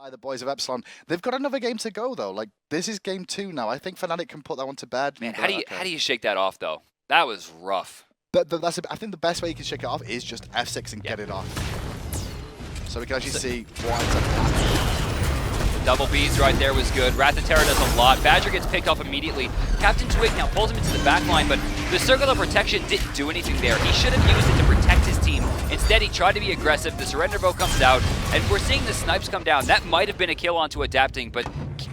by the boys of Epsilon. They've got another game to go though. Like this is game 2 now. I think Fnatic can put that one to bed. Man, how do you shake that off though? That was rough. I think the best way you can shake it off is just F6 and get it off. So we can actually see what ends up happening. Double B's right there was good. Ratatoskr does a lot. Badger gets picked off immediately. Captain Twig now pulls him into the back line, but the circle of protection didn't do anything there. He should have used it to protect his team. Instead, he tried to be aggressive. The surrender bow comes out, and we're seeing the snipes come down. That might have been a kill onto adapting, but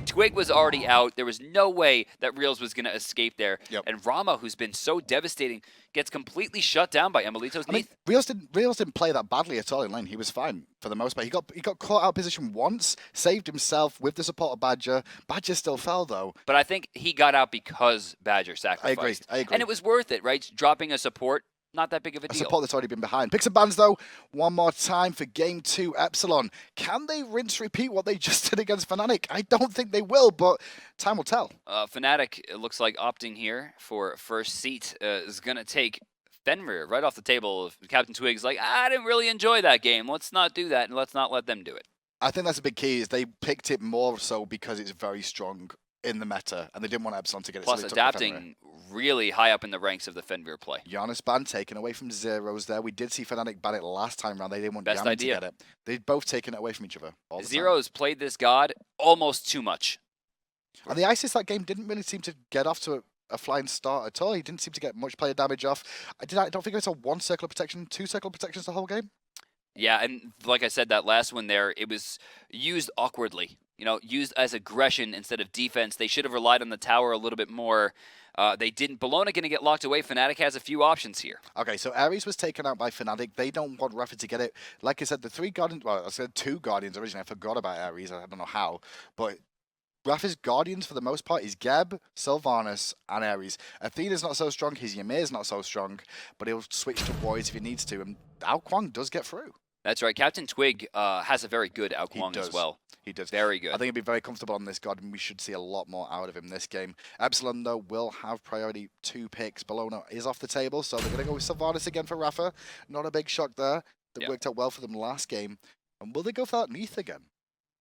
Twig was already out. There was no way that Reels was going to escape there. Yep. And Rama, who's been so devastating, gets completely shut down by Emelito's Neath. Reels didn't play that badly at all in lane. He was fine for the most part. He got caught out of position once, saved himself with the support of Badger. Badger still fell though. But I think he got out because Badger sacrificed. I agree. And it was worth it, right? Dropping a support, not that big of a deal. Support that's already been behind. Picks and bans though, one more time for game 2 Epsilon. Can they rinse repeat what they just did against Fnatic? I don't think they will, but time will tell. Fnatic, it looks like opting here for first seat is going to take Fenrir right off the table. Captain Twig's like, I didn't really enjoy that game. Let's not do that and let's not let them do it. I think that's a big key is they picked it more so because it's very strong in the meta and they didn't want Epsilon to get it. Plus so adapting really high up in the ranks of the Fenrir play. Giannis ban taken away from Zeros there. We did see Fnatic ban it last time round. They didn't want Best Giannis idea. to get it. They've both taken it away from each other. Zeros played this god almost too much. And the Isis that game didn't really seem to get off to a flying start at all. He didn't seem to get much player damage off. I don't think I saw 1 circle of protection, 2 circle of protections the whole game. Yeah, and like I said, that last one there, it was used awkwardly. You know, used as aggression instead of defense. They should have relied on the tower a little bit more. They didn't. Bellona going to get locked away. Fnatic has a few options here. Okay, so Ares was taken out by Fnatic. They don't want Rafa to get it. Like I said, the 3 Guardians, well, I said 2 Guardians originally. I forgot about Ares. I don't know how. But Rafa's Guardians, for the most part, is Geb, Sylvanas, and Ares. Athena's not so strong. His Ymir's not so strong. But he'll switch to Warriors if he needs to. And Ao Kuang does get through. That's right. Captain Twig has a very good Ao Kuang as well. He does. Very good. I think he'll be very comfortable on this god, and we should see a lot more out of him this game. Epsilon, though, will have priority 2 picks. Bellona is off the table, so they're going to go with Sylvanas again for Rafa. Not a big shock there. That worked out well for them last game. And will they go for that Neath again?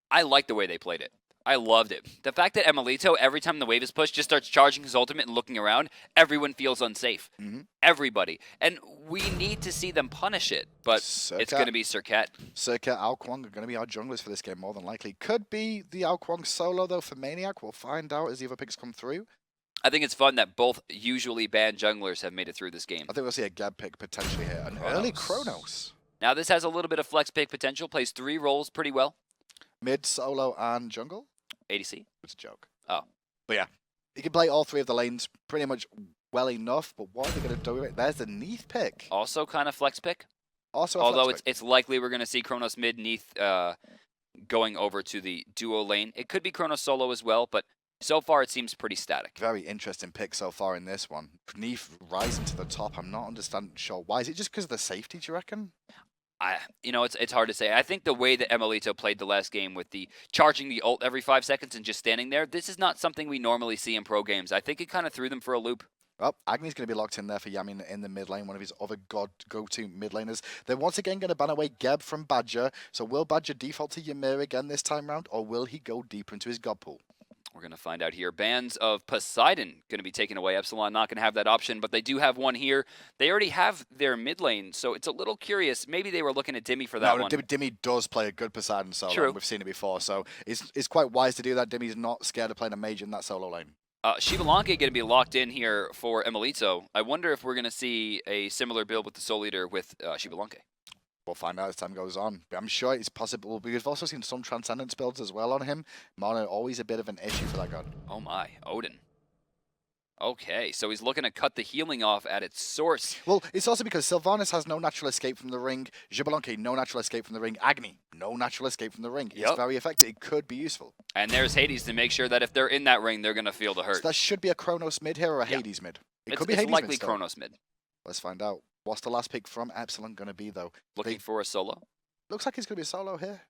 I like the way they played it. I loved it. The fact that Emelito, every time the wave is pushed, just starts charging his ultimate and looking around, everyone feels unsafe. Everybody. And we need to see them punish it, but it's going to be Serket. Serket, Ao Kuang are going to be our junglers for this game, more than likely. Could be the Ao Kuang solo, though, for Maniac. We'll find out as the other picks come through. I think it's fun that both usually banned junglers have made it through this game. I think we'll see a Geb pick potentially here. An early Chronos. Now, this has a little bit of flex pick potential. Plays 3 roles pretty well. Mid, solo, and jungle? ADC. It's a joke. Oh. But yeah, he can play all 3 of the lanes pretty much well enough, but what are they going to do with it? There's the Neath pick. Also kind of flex pick. Also although it's likely we're going to see Chronos mid, Neath going over to the duo lane. It could be Chronos solo as well, but so far it seems pretty static. Very interesting pick so far in this one. Neath rising to the top. I'm not sure why. Is it just because of the safety, do you reckon? You know, it's hard to say. I think the way that Emelito played the last game with the charging the ult every 5 seconds and just standing there, this is not something we normally see in pro games. I think it kind of threw them for a loop. Well, Agni's going to be locked in there for Yamin in the mid lane, one of his other go-to mid laners. They're once again going to ban away Geb from Badger. So will Badger default to Ymir again this time round, or will he go deeper into his god pool? We're going to find out here. Bans of Poseidon going to be taken away. Epsilon not going to have that option, but they do have one here. They already have their mid lane, so it's a little curious. Maybe they were looking at Dimmy for that one. Dimmy does play a good Poseidon solo. True. We've seen it before, so it's quite wise to do that. Dimmy's not scared of playing a mage in that solo lane. Shivalanke going to be locked in here for Emelito. I wonder if we're going to see a similar build with the Soul Eater with Shivalanke. We'll find out as time goes on. But I'm sure it's possible. We've also seen some Transcendence builds as well on him. Mana always a bit of an issue for that god. Oh my, Odin. Okay, so he's looking to cut the healing off at its source. Well, it's also because Sylvanas has no natural escape from the ring. Shivalanke, no natural escape from the ring. Agni, no natural escape from the ring. It's very effective. It could be useful. And there's Hades to make sure that if they're in that ring, they're going to feel the hurt. So that should be a Chronos mid here or a Hades mid? It could be Hades likely mid Chronos mid. Let's find out. What's the last pick from Epsilon going to be, though? Looking for a solo? Looks like it's going to be a solo here.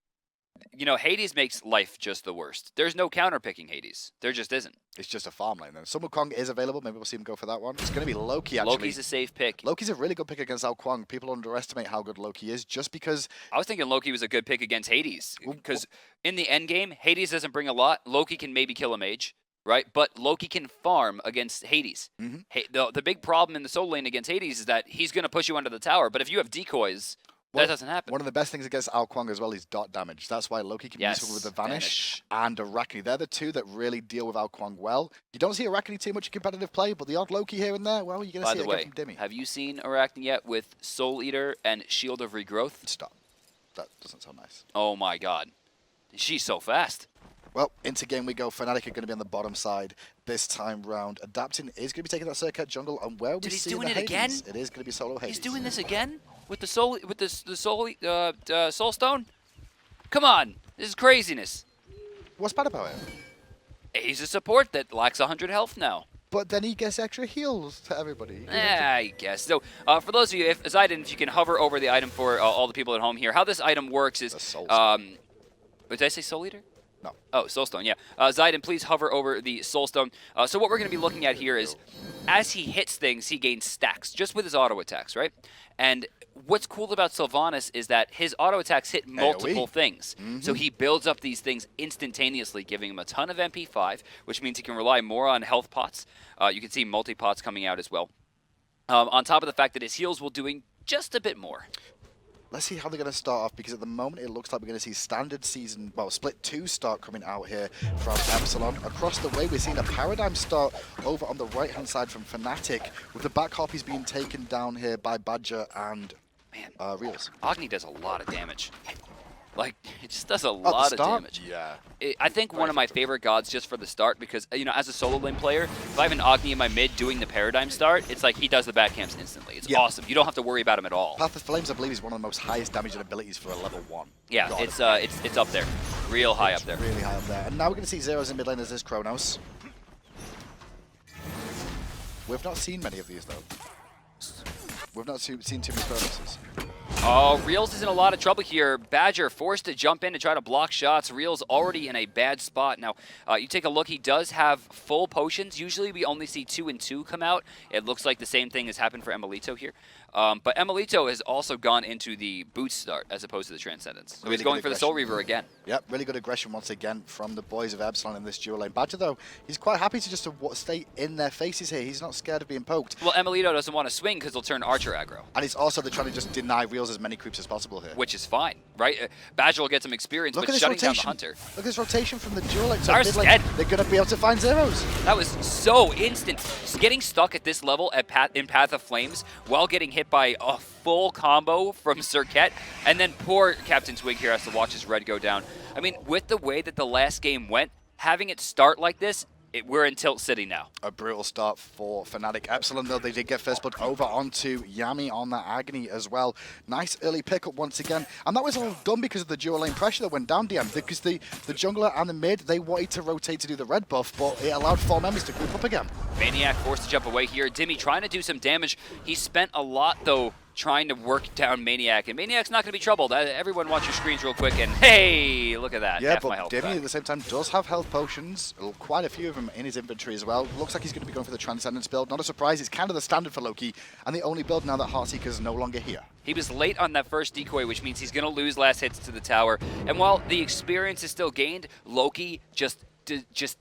you know, Hades makes life just the worst. There's no counter-picking Hades. There just isn't. It's just a farm lane then. Some Wukong is available. Maybe we'll see him go for that one. It's going to be Loki, actually. Loki's a safe pick. Loki's a really good pick against Ao Kwang. People underestimate how good Loki is just because... I was thinking Loki was a good pick against Hades. Because in the end game, Hades doesn't bring a lot. Loki can maybe kill a mage, right? But Loki can farm against Hades. The big problem in the solo lane against Hades is that he's going to push you under the tower. But if you have decoys... that doesn't happen. One of the best things against Ao Kwang as well is dot damage. That's why Loki can be useful with the Vanish and Arachne. They're the two that really deal with Ao Kwang well. You don't see Arachne too much in competitive play, but the odd Loki here and there, well, you're going to see it again from Dimmy. Have you seen Arachne yet with Soul Eater and Shield of Regrowth? Stop. That doesn't sound nice. Oh my god. She's so fast. Well, into game we go. Fnatic are going to be on the bottom side this time round. Adapting is going to be taking that circuit jungle, and where we see the Hades, again? It is going to be solo Hades. He's doing this again with the soul stone. Come on, this is craziness. What's bad about it? He's a support that lacks 100 health now. But then he gets extra heals to everybody. I guess. So, for those of you, Zayden, if you can hover over the item for all the people at home here, how this item works is... did I say Soul Eater? No. Oh, Soulstone, yeah. Zayden, please hover over the Soulstone. So what we're going to be looking at here is, as he hits things, he gains stacks, just with his auto attacks, right? And what's cool about Sylvanas is that his auto attacks hit multiple things. So he builds up these things instantaneously, giving him a ton of MP5, which means he can rely more on health pots. You can see multi-pots coming out as well. On top of the fact that his heals will doing just a bit more. Let's see how they're going to start off, because at the moment it looks like we're going to see standard season, well, split 2 start coming out here from Epsilon. Across the way, we're seeing a paradigm start over on the right-hand side from Fnatic, with the back harpies being taken down here by Badger and Reels. Agni does a lot of damage. Like, it just does a lot of damage. Yeah. I think one of my favorite gods just for the start, because, you know, as a solo lane player, if I have an Agni in my mid doing the paradigm start, it's like he does the backcamps instantly. It's awesome. You don't have to worry about him at all. Path of Flames, I believe, is one of the most highest damaging abilities for a level 1. Yeah, it's up there. Real high up there. Really high up there. And now we're going to see Zeros in mid lane as this Chronos. We've not seen many of these, though. We've not seen too many Chronoses. Oh, Reels is in a lot of trouble here. Badger forced to jump in to try to block shots. Reels already in a bad spot. Now, you take a look, he does have full potions. Usually we only see 2 and 2 come out. It looks like the same thing has happened for Emilito here. But Emilito has also gone into the boot start as opposed to the Transcendence. So he's going for the Soul Reaver again. Yep, really good aggression once again from the boys of Epsilon in this dual lane. Badger, though, he's quite happy to just stay in their faces here. He's not scared of being poked. Well, Emilito doesn't want to swing because he'll turn Archer aggro. And he's also trying to just deny Reels as many creeps as possible here. Which is fine, right? Badger will get some experience, but shutting down the Hunter. Look at this rotation from the dual lane. Zar's dead. They're going to be able to find Zeros. That was so instant. Getting stuck at this level in Path of Flames while getting hit by a full combo from Cirquet, and then poor Captain Twig here has to watch his red go down. I mean, with the way that the last game went, having it start like this, we're in Tilt City now. A brutal start for Fnatic. Epsilon, though, they did get first blood over onto Yami on that Agni as well. Nice early pickup once again. And that was all done because of the dual lane pressure that went down, DM. Because the jungler and the mid, they wanted to rotate to do the red buff, but it allowed 4 members to group up again. Maniac forced to jump away here. Dimmy trying to do some damage. He spent a lot, though, trying to work down Maniac, and Maniac's not going to be troubled. Everyone watch your screens real quick, and hey, look at that. Yeah, half my health Dimmy back. at the same time does have health potions, quite a few of them in his inventory as well. Looks like he's going to be going for the Transcendence build. Not a surprise, it's kind of the standard for Loki, and the only build now that Heartseeker's no longer here. He was late on that first decoy, which means he's going to lose last hits to the tower, and while the experience is still gained, Loki just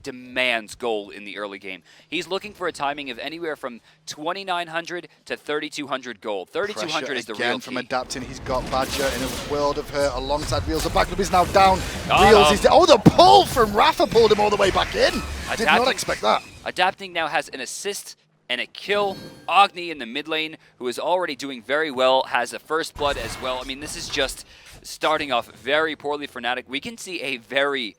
demands gold in the early game. He's looking for a timing of anywhere from 2,900 to 3,200 gold. 3,200 is the real key. From Adapting, he's got Badger in a world of hurt alongside Reels. The backup is now down. Reels is the pull from Rafa pulled him all the way back in. Did not expect that. Adapting now has an assist and a kill. Agni in the mid lane, who is already doing very well, has a first blood as well. I mean, this is just starting off very poorly for Fnatic. We can see a very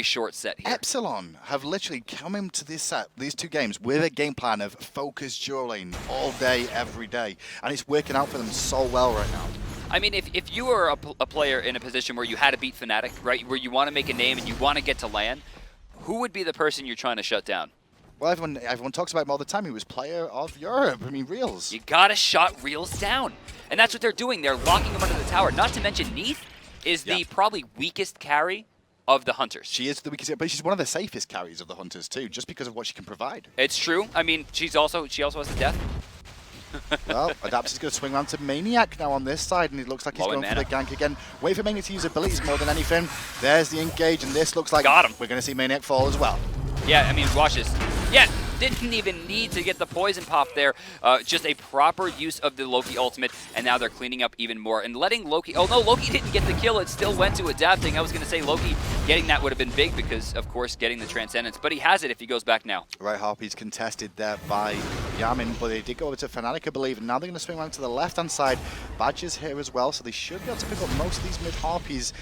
short set here. Epsilon have literally come into this set, these 2 games, with a game plan of focused dual lane all day, every day. And it's working out for them so well right now. I mean, if you were a player in a position where you had to beat Fnatic, right, where you want to make a name and you want to get to LAN, who would be the person you're trying to shut down? Well, everyone talks about him all the time. He was player of Europe. I mean, Reels. You got to shut Reels down. And that's what they're doing. They're locking him under the tower. Not to mention Neath. is the probably weakest carry of the Hunters. She is the weakest, but she's one of the safest carries of the Hunters too, just because of what she can provide. It's true. I mean, she also has the death. Well, Adapts is going to swing around to Maniac now on this side, and it looks like he's going for the gank again. Wait for Maniac to use abilities more than anything. There's the engage, and this looks like got him. We're going to see Maniac fall as well. Yeah, I mean, watch this. Yeah, didn't even need to get the poison pop there. Just a proper use of the Loki ultimate, and now they're cleaning up even more. And letting Loki... Oh, no, Loki didn't get the kill. It still went to adapting. I was going to say Loki getting that would have been big because, of course, getting the Transcendence. But he has it if he goes back now. Right, Harpy's contested there by Yamin, but they did go over to Fnatic, I believe. And now they're going to swing around to the left-hand side. Badge is here as well, so they should be able to pick up most of these mid-Harpies.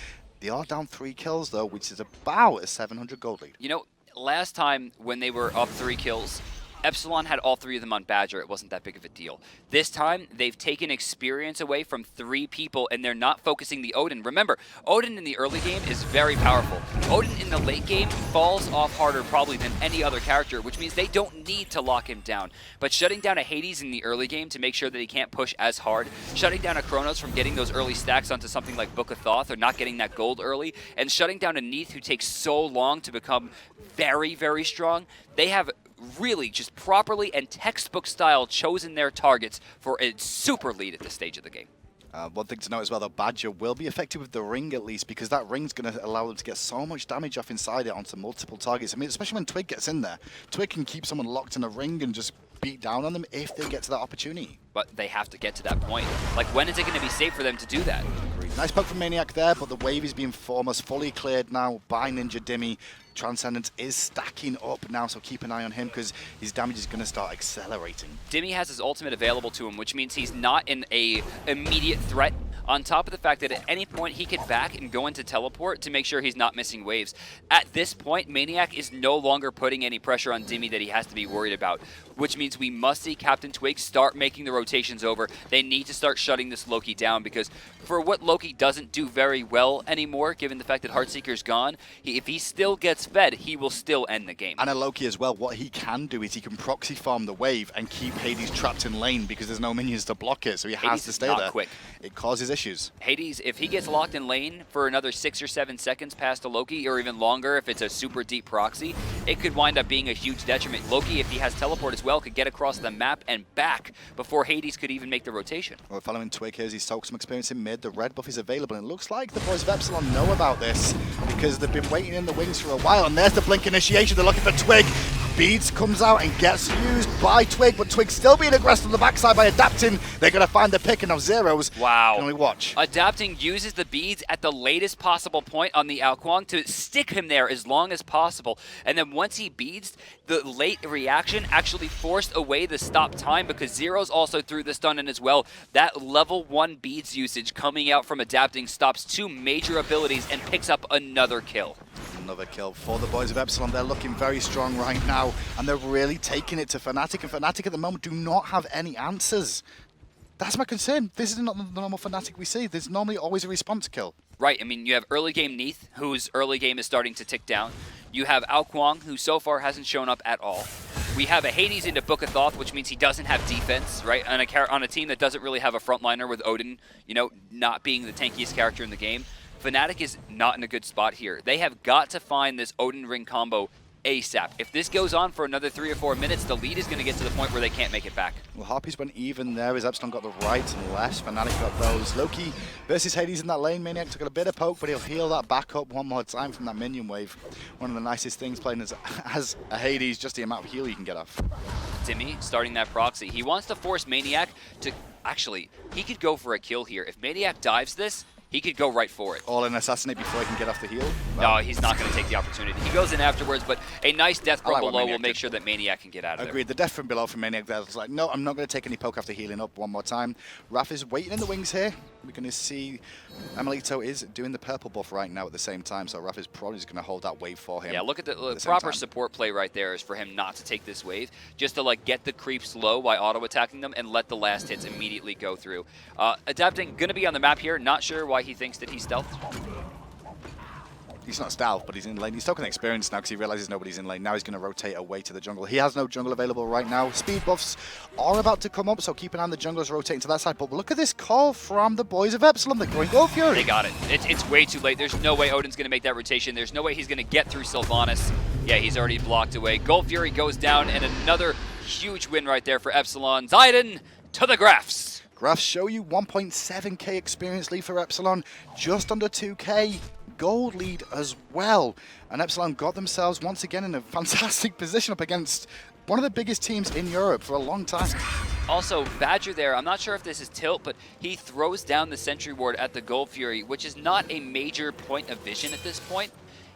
They are down 3 kills, though, which is about a 700 gold lead. You know, last time when they were up 3 kills, Epsilon had all 3 of them on Badger. It wasn't that big of a deal. This time, they've taken experience away from 3 people, and they're not focusing the Odin. Remember, Odin in the early game is very powerful. Odin in the late game falls off harder probably than any other character, which means they don't need to lock him down. But shutting down a Hades in the early game to make sure that he can't push as hard, shutting down a Chronos from getting those early stacks onto something like Book of Thoth or not getting that gold early, and shutting down a Neath who takes so long to become very, very strong, they have really just properly and textbook style chosen their targets for a super lead at this stage of the game. One thing to note as well, though, Badger will be effective with the ring at least, because that ring's going to allow them to get so much damage off inside it onto multiple targets. I mean, especially when Twig gets in there. Twig can keep someone locked in a ring and just beat down on them if they get to that opportunity. But they have to get to that point. Like, when is it going to be safe for them to do that? Agreed. Nice poke from Maniac there, but the wave is being almost fully cleared now by Ninja Dimmy. Transcendence is stacking up now, so keep an eye on him because his damage is going to start accelerating. Dimmy has his ultimate available to him, which means he's not in a immediate threat, on top of the fact that at any point he could back and go into teleport to make sure he's not missing waves. At this point, Maniac is no longer putting any pressure on Dimmy that he has to be worried about, which means we must see Captain Twig start making the rotations over. They need to start shutting this Loki down because for what Loki doesn't do very well anymore, given the fact that Heartseeker's gone, if he still gets fed, he will still end the game. And a Loki as well, what he can do is he can proxy farm the wave and keep Hades trapped in lane because there's no minions to block it, so he has to stay there. Quick. It causes issues. Hades, if he gets locked in lane for another 6 or 7 seconds past a Loki, or even longer if it's a super deep proxy, it could wind up being a huge detriment. Loki, if he has teleport as well, could get across the map and back before Hades could even make the rotation. Well, following Twig here as he soaks some experience in mid, the red buff is available, and it looks like the boys of Epsilon know about this because they've been waiting in the wings for a while, and there's the blink initiation. They're looking for Twig. Beads comes out and gets used by Twig, but Twig still being aggressive on the backside by adapting. They're going to find the pick, and now Zeros can only watch. Adapting uses the beads at the latest possible point on the Wukong to stick him there as long as possible. And then once he beads, the late reaction actually forced away the stop time because Zeros also threw the stun in as well. That level 1 beads usage coming out from adapting stops 2 major abilities and picks up another kill. Another kill for the boys of Epsilon. They're looking very strong right now, and they're really taking it to Fnatic, and Fnatic at the moment do not have any answers. That's my concern. This is not the normal Fnatic we see. There's normally always a response kill. Right, I mean, you have early game Neath, whose early game is starting to tick down. You have Wukong, who so far hasn't shown up at all. We have a Hades into Book of Thoth, which means he doesn't have defense, right? On a team that doesn't really have a frontliner with Odin, you know, not being the tankiest character in the game. Fnatic is not in a good spot here. They have got to find this Odin ring combo ASAP. If this goes on for another 3 or 4 minutes, the lead is going to get to the point where they can't make it back. Well, Harpies went even there as Epsilon got the right and left. Fnatic got those. Loki versus Hades in that lane. Maniac took a bit of poke, but he'll heal that back up one more time from that minion wave. One of the nicest things playing as a Hades, just the amount of heal you can get off. Timmy starting that proxy. He wants to force Maniac to... Actually, he could go for a kill here. If Maniac dives this, he could go right for it. All in assassinate before he can get off the heal? Well, no, he's not going to take the opportunity. He goes in afterwards, but a nice death from below will make sure that Maniac can get out of there. Agreed. The death from below from Maniac there was like, no, I'm not going to take any poke after healing up one more time. Raph is waiting in the wings here. We're going to see Amelito is doing the purple buff right now at the same time, so Raph is probably just going to hold that wave for him. Yeah, look at the proper support play right there is for him not to take this wave, just to like get the creeps low by auto-attacking them and let the last hits immediately go through. Adapting, going to be on the map here. Not sure why he thinks that he's stealthed. he's not stealth, but he's in lane. He's taking experience now because he realizes nobody's in lane. Now he's going to rotate away to the jungle. He has no jungle available right now. Speed buffs are about to come up, so keep an eye on the junglers rotating to that side. But look at this call from the boys of Epsilon. They're going Go Fury. They got it. It's way too late. There's no way Odin's going to make that rotation. There's no way he's going to get through Sylvanas. Yeah, he's already blocked away. Gold Fury goes down, and another huge win right there for Epsilon. Zayden to the graphs. Graphs show you 1.7k experience lead for Epsilon, just under 2k gold lead as well. And Epsilon got themselves once again in a fantastic position up against one of the biggest teams in Europe for a long time. Also, Badger there, I'm not sure if this is tilt, but he throws down the sentry ward at the Gold Fury, which is not a major point of vision at this point.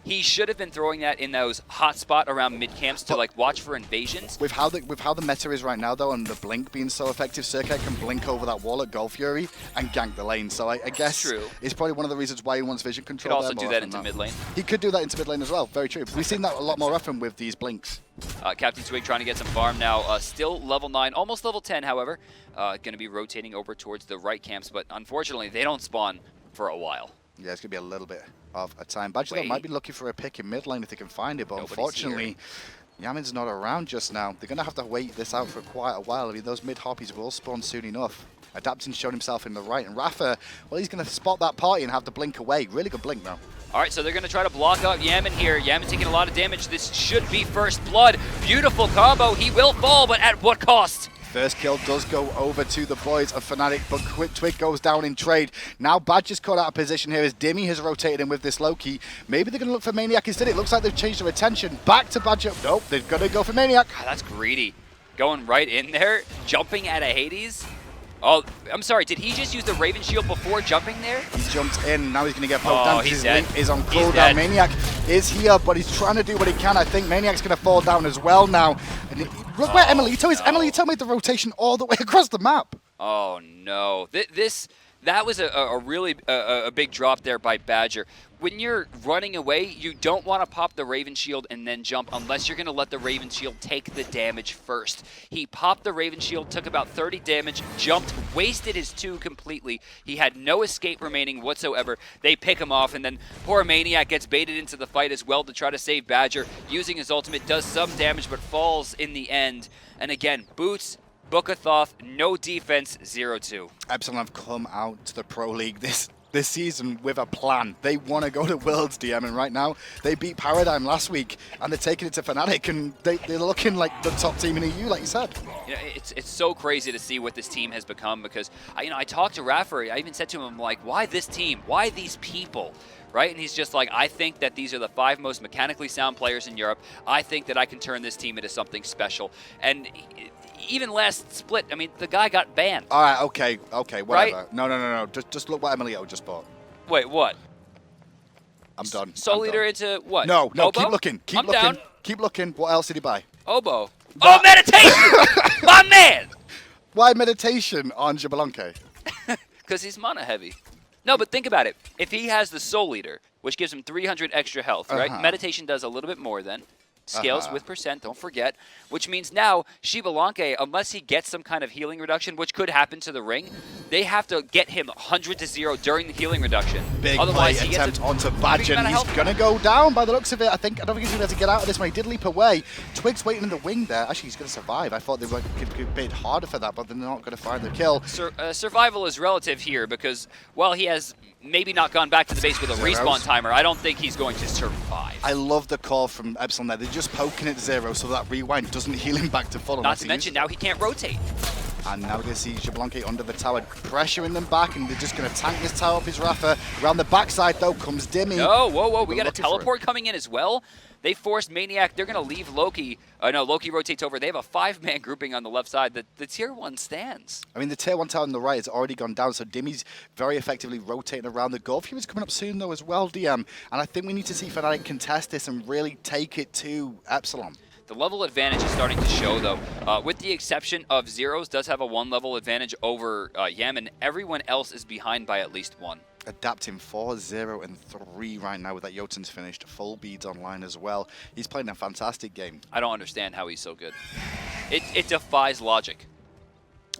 He should have been throwing that in those hot spot around mid camps to like watch for invasions. With how the meta is right now though, and the blink being so effective, Circuit can blink over that wall at Gold Fury and gank the lane. So I guess it's probably one of the reasons why he wants vision control. Could also do that into mid lane. He could do that into mid lane as well. Very true. We've seen that a lot more often with these blinks. Captain Twig trying to get some farm now. Still level 9, almost level 10, however. Going to be rotating over towards the right camps, but unfortunately they don't spawn for a while. Yeah, it's going to be a little bit of a time. Badger might be looking for a pick in mid lane if they can find it, but unfortunately, Yamin's not around just now. They're going to have to wait this out for quite a while. I mean, those mid harpies will spawn soon enough. Adapting's shown himself in the right, and Rafa, well, he's going to spot that party and have the blink away. Really good blink now. All right, so they're going to try to block out Yamin here. Yamin taking a lot of damage. This should be first blood. Beautiful combo. He will fall, but at what cost? First kill does go over to the boys of Fnatic, but Twig goes down in trade. Now Badger's caught out of position here as Dimmy has rotated in with this Loki. Maybe they're going to look for Maniac instead. It looks like they've changed their attention. Back to Badger. Nope, they're going to go for Maniac. God, that's greedy. Going right in there, jumping at a Hades. Oh, I'm sorry, did he just use the Raven Shield before jumping there? He jumped in, now he's going to get poked down. His link is on cooldown. Maniac is here, but he's trying to do what he can. I think Maniac's going to fall down as well now. And look where Emilito is. Emilito made the rotation all the way across the map. Oh, no. That was a really big drop there by Badger. When you're running away, you don't want to pop the Raven Shield and then jump unless you're going to let the Raven Shield take the damage first. He popped the Raven Shield, took about 30 damage, jumped, wasted his 2 completely. He had no escape remaining whatsoever. They pick him off, and then poor Maniac gets baited into the fight as well to try to save Badger. Using his ultimate, does some damage, but falls in the end. And again, Boots, Book of Thoth, no defense, 0-2. Epsilon have come out to the Pro League this season with a plan. They want to go to Worlds, DM, and right now they beat Paradigm last week, and they're taking it to Fnatic, and they're looking like the top team in EU, like you said. You know, it's so crazy to see what this team has become because I talked to Rafa. I even said to him, like, why this team? Why these people? Right? And he's just like, I think that these are the 5 most mechanically sound players in Europe. I think that I can turn this team into something special. And even last split, I mean, the guy got banned. All right, okay, whatever. Right? No. Just look what Emilio just bought. Wait, what? I'm done. Soul Leader into what? No, Oboe? keep looking. Keep looking. Down. Keep looking. What else did he buy? Oboe. Oh, meditation! My man! Why meditation on Xbalanque? Because he's mana heavy. No, but think about it. If he has the Soul Leader, which gives him 300 extra health, right? Meditation does a little bit more then. Scales with percent, don't forget. Which means now, Xbalanque, unless he gets some kind of healing reduction, which could happen to the ring, they have to get him 100-0 during the healing reduction. Big Otherwise, play attempt onto Badger. He's going to go down by the looks of it. I don't think he's going to be able to get out of this one. He did leap away. Twig's waiting in the wing there. Actually, he's going to survive. I thought they were going to be a bit harder for that, but they're not going to find the kill. Survival is relative here because while he has maybe not gone back to the base with a respawn timer, I don't think he's going to survive. I love the call from Epsilon there. They're just poking at 0 so that rewind doesn't heal him back to full. Not to mention now he can't rotate. And now we're going to see Xbalanque under the tower, pressuring them back, and they're just going to tank this tower up his Rafa. Around the backside, though, comes Dimmy. No, whoa, we got a teleport coming in as well. They forced Maniac. They're going to leave Loki. No, Loki rotates over. They have a 5-man grouping on the left side. The tier 1 stands. I mean, the tier 1 tower on the right has already gone down, so Dimmy's very effectively rotating around. The Gold Fury's coming up soon, though, as well, DM. And I think we need to see Fnatic contest this and really take it to Epsilon. The level advantage is starting to show, though. With the exception of Zeros does have a 1-level advantage over Yamin. Everyone else is behind by at least 1. Adapting 4, 0, and 3 right now with that Jotun's finished. Full beads online as well. He's playing a fantastic game. I don't understand how he's so good. It defies logic.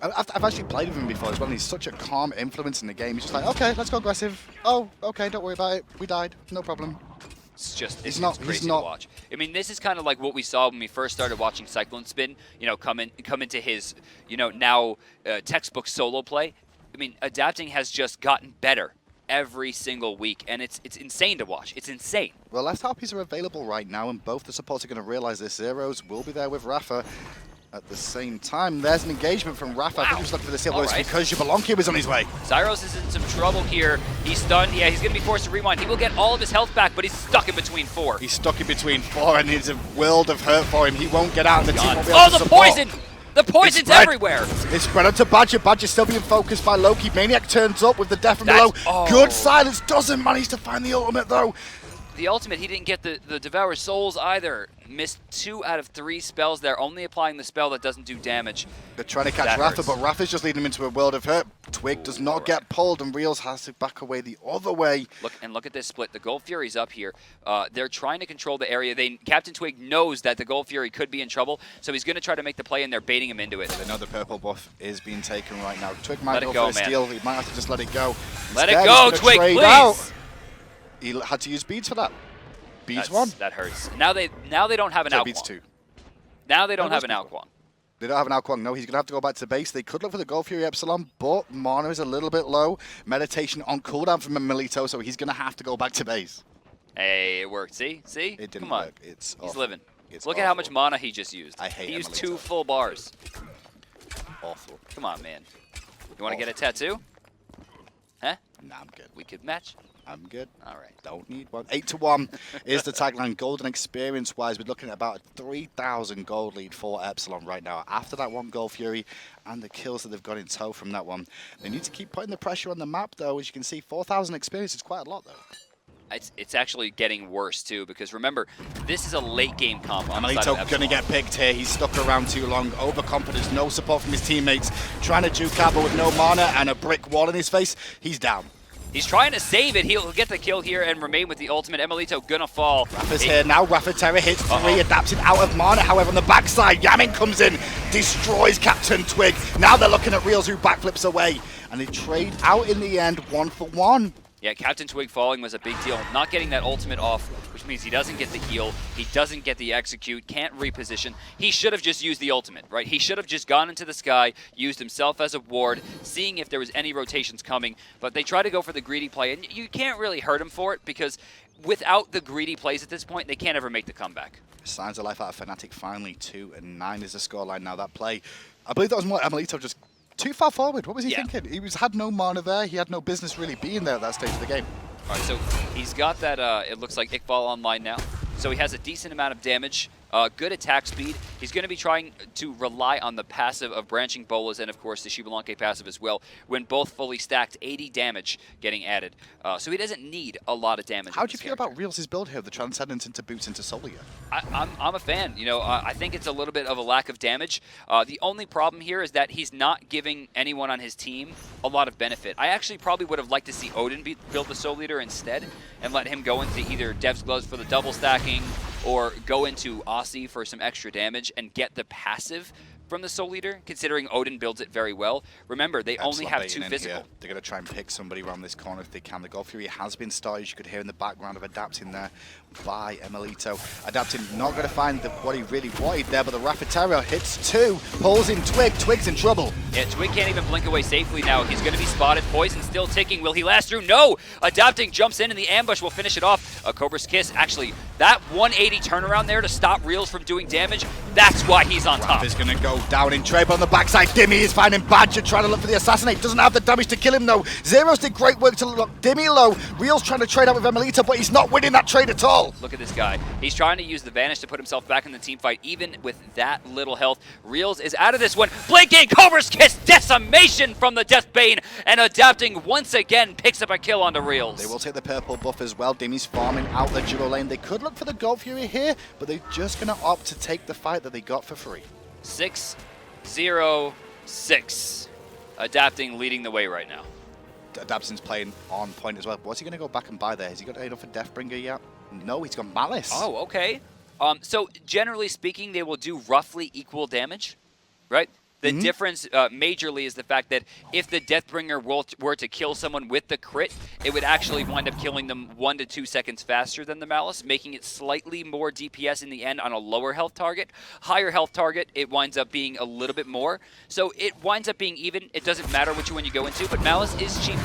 I've actually played with him before as well, and he's such a calm influence in the game. He's just like, okay, let's go aggressive. Oh, okay, don't worry about it. We died. No problem. it's just it's not- crazy he's not- to watch. I mean, this is kind of like what we saw when we first started watching Cyclone Spin. You know, come into his now textbook solo play. I mean, adapting has just gotten better every single week, and it's insane to watch. It's insane. Well, left harpies are available right now, and both the supports are going to realize this. Zeros will be there with Rafa at the same time. There's an engagement from Rafa. I think he was looking for the steal, but it's because Jabalonki was on his way. Zyros is in some trouble here. He's stunned. Yeah, he's going to be forced to rewind. He will get all of his health back, but he's stuck in between 4. He's stuck in between 4, and it's a world of hurt for him. He won't get out, and the team won't be able Oh, to the support. poison! The poison's everywhere! It's spread onto Badger. Badger's still being focused by Loki. Maniac turns up with the death from below. Good silence. Doesn't manage to find the ultimate, though. The ultimate, he didn't get the Devour Souls either. Missed 2 out of 3 spells there, only applying the spell that doesn't do damage. They're trying to catch Rafa, but Rafa's just leading him into a world of hurt. Twig does not get pulled, and Reels has to back away the other way. Look at this split. The Gold Fury's up here. They're trying to control the area. Captain Twig knows that the Gold Fury could be in trouble, so he's going to try to make the play, and they're baiting him into it. They know the purple buff is being taken right now. Twig might go for a steal. He might have to just let it go. Let it go, Twig, please! Out. He had to use beads for that. Beats 1. That hurts. Now they don't have an Alquang. Beats 2. Now they don't have an Alquang. They don't have an Alquang. No, he's going to have to go back to base. They could look for the Gold Fury Epsilon, but mana is a little bit low. Meditation on cooldown from Melito, so he's going to have to go back to base. Hey, it worked. See? It didn't work. He's living. Look at how much mana he just used. I hate He used Melito. 2 full bars. Awful. Come on, man. You want to get a tattoo? Huh? Nah, I'm good. We could match. I'm good. All right. Don't need one. 8-1 is the tagline. Golden experience-wise, we're looking at about a 3,000 gold lead for Epsilon right now. After that one Gold Fury and the kills that they've got in tow from that one. They need to keep putting the pressure on the map, though. As you can see, 4,000 experience is quite a lot, though. It's actually getting worse, too, because remember, this is a late-game comp on the side Melito of going to get picked here. He's stuck around too long. Overconfidence, no support from his teammates. Trying to juke out, but with no mana and a brick wall in his face, he's down. He's trying to save it. He'll get the kill here and remain with the ultimate. Emelito gonna fall. Rafa's here now. Rafa Terra hits 3, adapted out of mana. However, on the backside, Yamin comes in, destroys Captain Twig. Now they're looking at Reels, who backflips away. And they trade out in the end, 1 for 1. Yeah, Captain Twig falling was a big deal. Not getting that ultimate off, which means he doesn't get the heal, he doesn't get the execute, can't reposition. He should have just used the ultimate, right? He should have just gone into the sky, used himself as a ward, seeing if there was any rotations coming. But they try to go for the greedy play, and you can't really hurt him for it because without the greedy plays at this point, they can't ever make the comeback. Signs of life out of Fnatic finally. 2-9 is the scoreline now. That play, I believe that was more Emelito just too far forward. What was he thinking? He had no mana there. He had no business really being there at that stage of the game. All right, so he's got that, it looks like Iqbal online now. So he has a decent amount of damage, good attack speed. He's going to be trying to rely on the passive of Branching Bolas and, of course, the Shibalanke passive as well. When both fully stacked, 80 damage getting added. So he doesn't need a lot of damage. How do you feel about Reels' build here, the transcendence into boots into Solia? I'm a fan. You know, I think it's a little bit of a lack of damage. The only problem here is that he's not giving anyone on his team a lot of benefit. I actually probably would have liked to see Odin build the Soul Leader instead and let him go into either Dev's Gloves for the double stacking or go into Aussie for some extra damage and get the passive from the Soul Leader, considering Odin builds it very well. Remember, they only have 2 physical. Here. They're going to try and pick somebody around this corner if they can. The Gold Fury has been started. You could hear in the background of adapting there by Emelito. Adapting, not going to find what he really wanted there, but the Rafa Terra hits 2, pulls in Twig. Twig's in trouble. Yeah, Twig can't even blink away safely now. He's going to be spotted. Poison still ticking. Will he last through? No! Adapting jumps in, and the ambush will finish it off. A Cobra's Kiss. Actually, that 180 turnaround there to stop Reels from doing damage, that's why he's on top. Rafa's going to go down in trade, but on the backside, Dimmy is finding Badger, trying to look for the assassinate. Doesn't have the damage to kill him, though. Zeros did great work to lock Dimmy low. Reels trying to trade out with Emelito, but he's not winning that trade at all. Look at this guy. He's trying to use the Vanish to put himself back in the team fight, even with that little health. Reels is out of this one. Blinking Cobra's Kiss, decimation from the Deathbane, and adapting once again picks up a kill onto Reels. They will take the purple buff as well. Dimmy's farming out the duo lane. They could look for the Gold Fury here, but they're just going to opt to take the fight that they got for free. 6-0-6. Adapting leading the way right now. Adaption's playing on point as well. What's he going to go back and buy there? Has he got enough for Deathbringer yet? No, he's got Malice. Oh, okay. So generally speaking, they will do roughly equal damage, right? The difference majorly is the fact that if the Deathbringer were to kill someone with the crit, it would actually wind up killing them 1 to 2 seconds faster than the Malice, making it slightly more DPS in the end on a lower health target. Higher health target, it winds up being a little bit more. So it winds up being even. It doesn't matter which one you go into, but Malice is cheaper.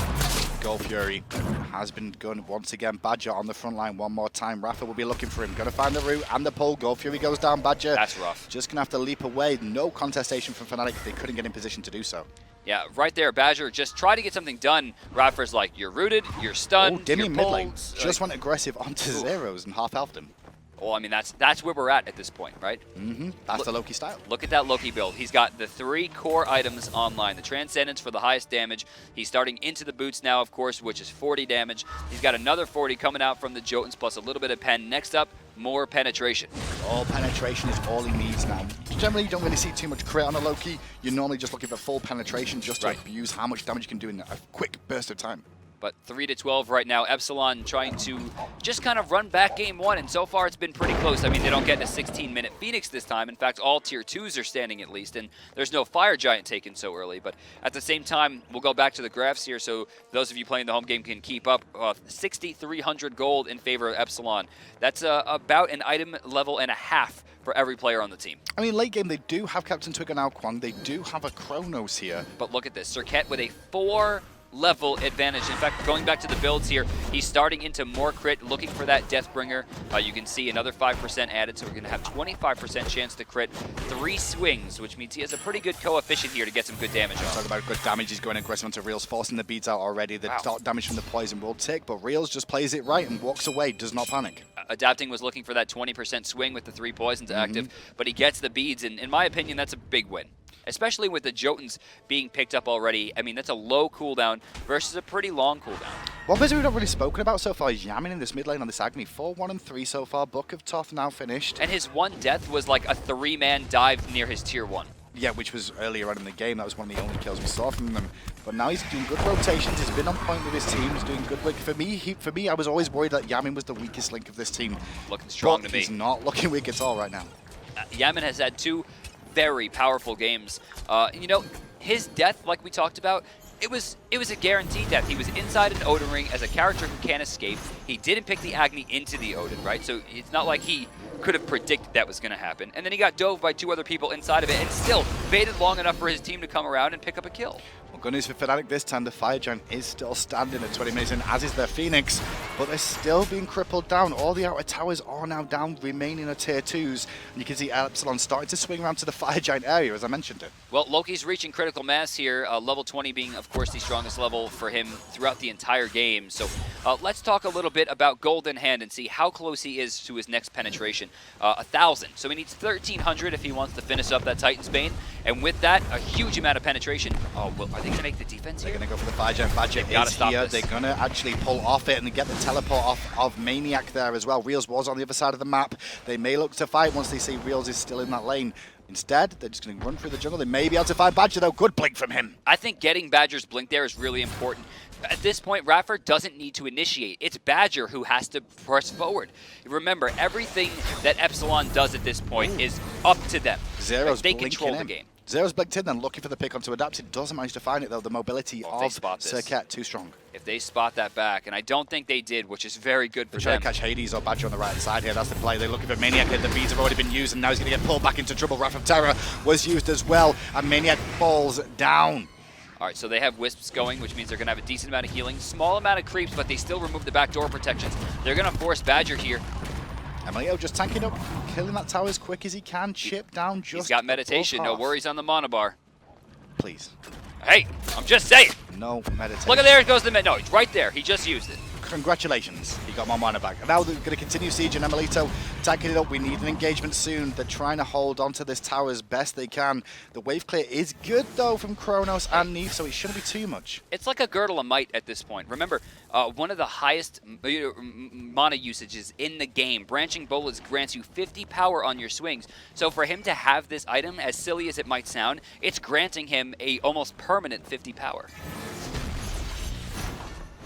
Gold Fury has been going once again. Badger on the front line one more time. Rafa will be looking for him. Going to find the route and the pull. Gold Fury goes down. Badger. That's rough. Just going to have to leap away. No contestation from Fnatic. They couldn't get in position to do so. Yeah, right there, Badger. Just try to get something done. Rafa's like, you're rooted, you're stunned, Dimmy mid lane. Like, just went aggressive onto Zeros and half-healthed him. Well, I mean, that's where we're at this point, right? That's the Loki style. Look at that Loki build. He's got the 3 core items online. The Transcendence for the highest damage. He's starting into the boots now, of course, which is 40 damage. He's got another 40 coming out from the Jotuns, plus a little bit of pen. Next up, more penetration. All penetration is all he needs now. Generally, you don't really see too much crit on a Loki. You're normally just looking for full penetration just to abuse how much damage you can do in a quick burst of time. But 3-12 right now. Epsilon trying to just kind of run back game 1, and so far it's been pretty close. I mean, they don't get a 16-minute Phoenix this time. In fact, all tier 2s are standing at least, and there's no Fire Giant taken so early. But at the same time, we'll go back to the graphs here so those of you playing the home game can keep up. 6,300 gold in favor of Epsilon. That's about an item level and a half for every player on the team. I mean, late game, they do have Captain Twig and Wukong. They do have a Chronos here. But look at this. Serket with a 4-level advantage. In fact, going back to the builds here, he's starting into more crit, looking for that Deathbringer. You can see another 5% added, so we're going to have 25% chance to crit 3 swings, which means he has a pretty good coefficient here to get some good damage off. Talk about good damage. He's going aggressive onto Reels, forcing the beads out already. The damage from the poison will tick, but Reels just plays it right and walks away, does not panic. Adapting was looking for that 20% swing with the 3 poisons active, but he gets the beads, and in my opinion, that's a big win. Especially with the Jotuns being picked up already. I mean, that's a low cooldown versus a pretty long cooldown. One person we've not really spoken about so far is Yamin in this mid lane on this Agni. 4-1 and 3 so far. Book of Toth now finished. And his one death was like a 3-man dive near his tier 1. Yeah, which was earlier on in the game. That was one of the only kills we saw from them. But now he's doing good rotations. He's been on point with his team. He's doing good work. For me, I was always worried that Yamin was the weakest link of this team. Looking strong to me. He's not looking weak at all right now. Yamin has had 2 very powerful games. You know, his death, like we talked about, it was a guaranteed death. He was inside an Odin ring as a character who can't escape. He didn't pick the Agni into the Odin, right? So it's not like he could have predicted that was going to happen. And then he got dove by 2 other people inside of it and still baited long enough for his team to come around and pick up a kill. Well, good news for Fnatic this time. The Fire Giant is still standing at 20 minutes in, as is their Phoenix, but they're still being crippled down. All the outer towers are now down, remaining at tier 2s. And you can see Epsilon starting to swing around to the Fire Giant area, as I mentioned it. Well, Loki's reaching critical mass here, level 20 being, of course, the strongest level for him throughout the entire game. So let's talk a little bit about gold in hand and see how close he is to his next penetration. 1,000. So he needs 1,300 if he wants to finish up that Titan's Bane. And with that, a huge amount of penetration. Oh, well, are they going to make the defense here? They're going to go for the Fire Giant. Badger is here. They're going to actually pull off it and get the teleport off of Maniac there as well. Reels was on the other side of the map. They may look to fight once they see Reels is still in that lane. Instead, they're just going to run through the jungle. They may be able to find Badger, though. Good blink from him. I think getting Badger's blink there is really important. At this point, Rafa doesn't need to initiate. It's Badger who has to press forward. Remember, everything that Epsilon does at this point is up to them. Zero's they control the game. Zero's blinked in and looking for the pick onto Adapt. It doesn't manage to find it, though. The mobility of Serket too strong. If they spot that back, and I don't think they did, which is very good for them. They're trying to catch Hades or Badger on the right side here. That's the play. They're looking for Maniac. The beads have already been used, and now he's going to get pulled back into trouble. Wrath of Terror was used as well, and Maniac falls down. All right, so they have Wisps going, which means they're going to have a decent amount of healing. Small amount of creeps, but they still remove the backdoor protections. They're going to force Badger here. Emilio just tanking up, killing that tower as quick as he can. Chip down just He's got meditation. No worries on the mana bar. Please. Hey, I'm just saying. No meditation. Look at there, it goes the med. No, it's right there. He just used it. Congratulations, he got more mana back. And now they're going to continue sieging Emilito, tanking it up. We need an engagement soon. They're trying to hold onto this tower as best they can. The wave clear is good, though, from Chronos and Neve, so it shouldn't be too much. It's like a Girdle of Might at this point. Remember, one of the highest mana usages in the game. Branching Bolas grants you 50 power on your swings. So for him to have this item, as silly as it might sound, it's granting him a almost permanent 50 power.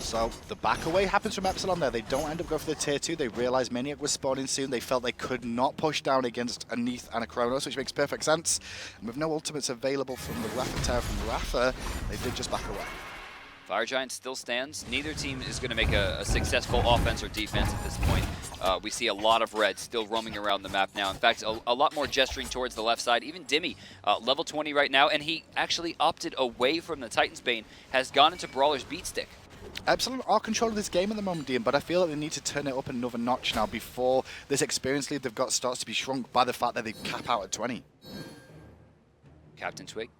So the back away happens from Epsilon there. They don't end up going for the tier 2. They realize Maniac was spawning soon. They felt they could not push down against a Neath and a Kronos, which makes perfect sense. And with no ultimates available from the Ratatoskr from Rafa, they did just back away. Fire Giant still stands. Neither team is going to make a successful offense or defense at this point. We see a lot of red still roaming around the map now. In fact, a lot more gesturing towards the left side. Even Dimmy, level 20 right now, and he actually opted away from the Titan's Bane, has gone into Brawler's Beat Stick. Epsilon are controlling this game at the moment, Ian, but I feel like they need to turn it up another notch now before this experience lead they've got starts to be shrunk by the fact that they cap out at 20. Captain Twig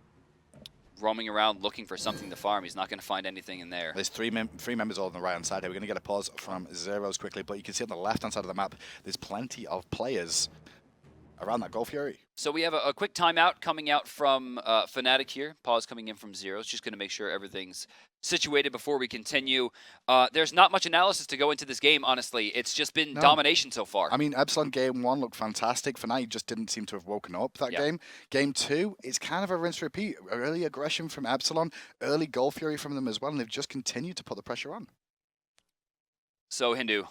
roaming around looking for something to farm. He's not going to find anything in there. There's three members all on the right-hand side here. We're going to get a pause from Zeros quickly, but you can see on the left-hand side of the map, there's plenty of players around that Gold Fury. So we have a quick timeout coming out from Fnatic here. Pause coming in from Zeros. Just going to make sure everything's situated before we continue. There's not much analysis to go into this game, honestly. It's just been domination so far. I mean, Epsilon game 1 looked fantastic. Fnatic just didn't seem to have woken up that game. Game 2, it's kind of a rinse-repeat. Early aggression from Epsilon, early Gold Fury from them as well, and they've just continued to put the pressure on. So, Hindu,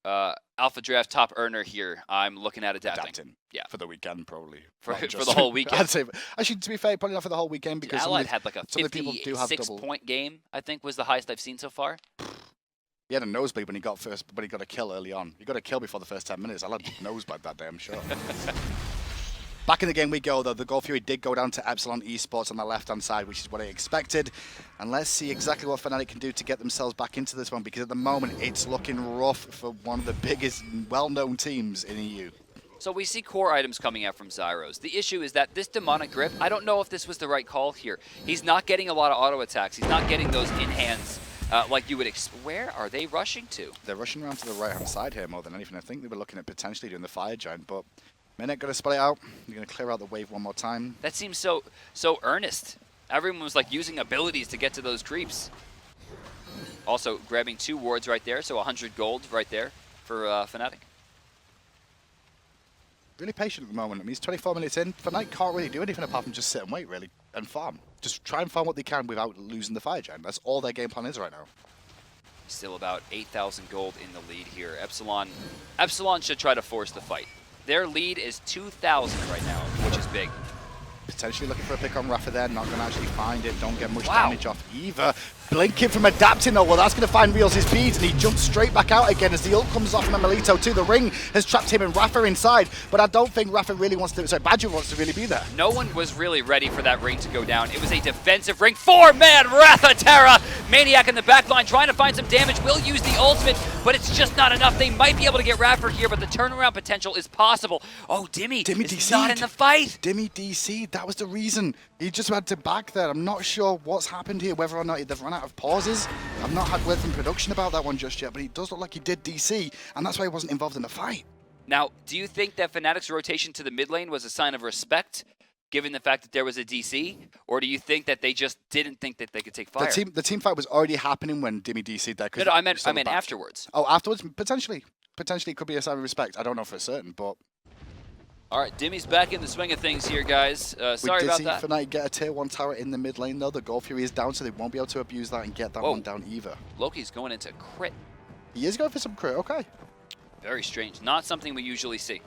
Alpha Draft top earner here. I'm looking at adapting. Yeah, for the weekend probably. For the whole weekend. I'd say, actually, to be fair, probably not for the whole weekend because Allied had like a some of the people do have 56-point game. I think was the highest I've seen so far. He had a nosebleed when he got a kill early on. He got a kill before the first 10 minutes. I had a nosebleed that day, I'm sure. Back in the game we go, though. The Gold Fury did go down to Epsilon Esports on the left-hand side, which is what I expected. And let's see exactly what Fnatic can do to get themselves back into this one, because at the moment, it's looking rough for one of the biggest, well-known teams in EU. So we see core items coming out from Zyros. The issue is that this Demonic Grip, I don't know if this was the right call here. He's not getting a lot of auto attacks. He's not getting those in-hands like you would expect. Where are they rushing to? They're rushing around to the right-hand side here more than anything. I think they were looking at potentially doing the Fire Giant, but Minute going to split it out. They're going to clear out the wave one more time. That seems so earnest. Everyone was like using abilities to get to those creeps. Also grabbing 2 wards right there, so 100 gold right there for Fnatic. Really patient at the moment. I mean, he's 24 minutes in. Fnatic can't really do anything apart from just sit and wait, really, and farm. Just try and farm what they can without losing the Fire Giant. That's all their game plan is right now. Still about 8,000 gold in the lead here. Epsilon should try to force the fight. Their lead is 2,000 right now, which is big. Potentially looking for a pick on Rafa there, not going to actually find it. Don't get much damage off either. Blinking from adapting though, well that's going to find Reels his beads, and he jumps straight back out again as the ult comes off from Melito too. The ring has trapped him and Rafa inside, but I don't think Rafa really wants to, sorry, Badger wants to really be there. No one was really ready for that ring to go down. It was a defensive ring. 4-man Ratatoskr! Maniac in the back line trying to find some damage, will use the ultimate, but it's just not enough. They might be able to get Rafa here, but the turnaround potential is possible. Oh, Dimmy is not in the fight. Dimmy DC, that was the reason. He just had to back there. I'm not sure what's happened here, whether or not they've run out of pauses. I've not had word from production about that one just yet, but it does look like he did DC, and that's why he wasn't involved in the fight. Now, do you think that Fnatic's rotation to the mid lane was a sign of respect, given the fact that there was a DC, or do you think that they just didn't think that they could take fire? The team fight was already happening when Dimmy DC'd there. No, I meant afterwards. Oh, afterwards? Potentially. Potentially could be a sign of respect. I don't know for certain, but... All right, Dimmy's back in the swing of things here, guys. Sorry about that. We did see Fnatic get a tier 1 tower in the mid lane, though. The Gold Fury is down, so they won't be able to abuse that and get that one down either. Loki's going into crit. He is going for some crit, okay. Very strange. Not something we usually see.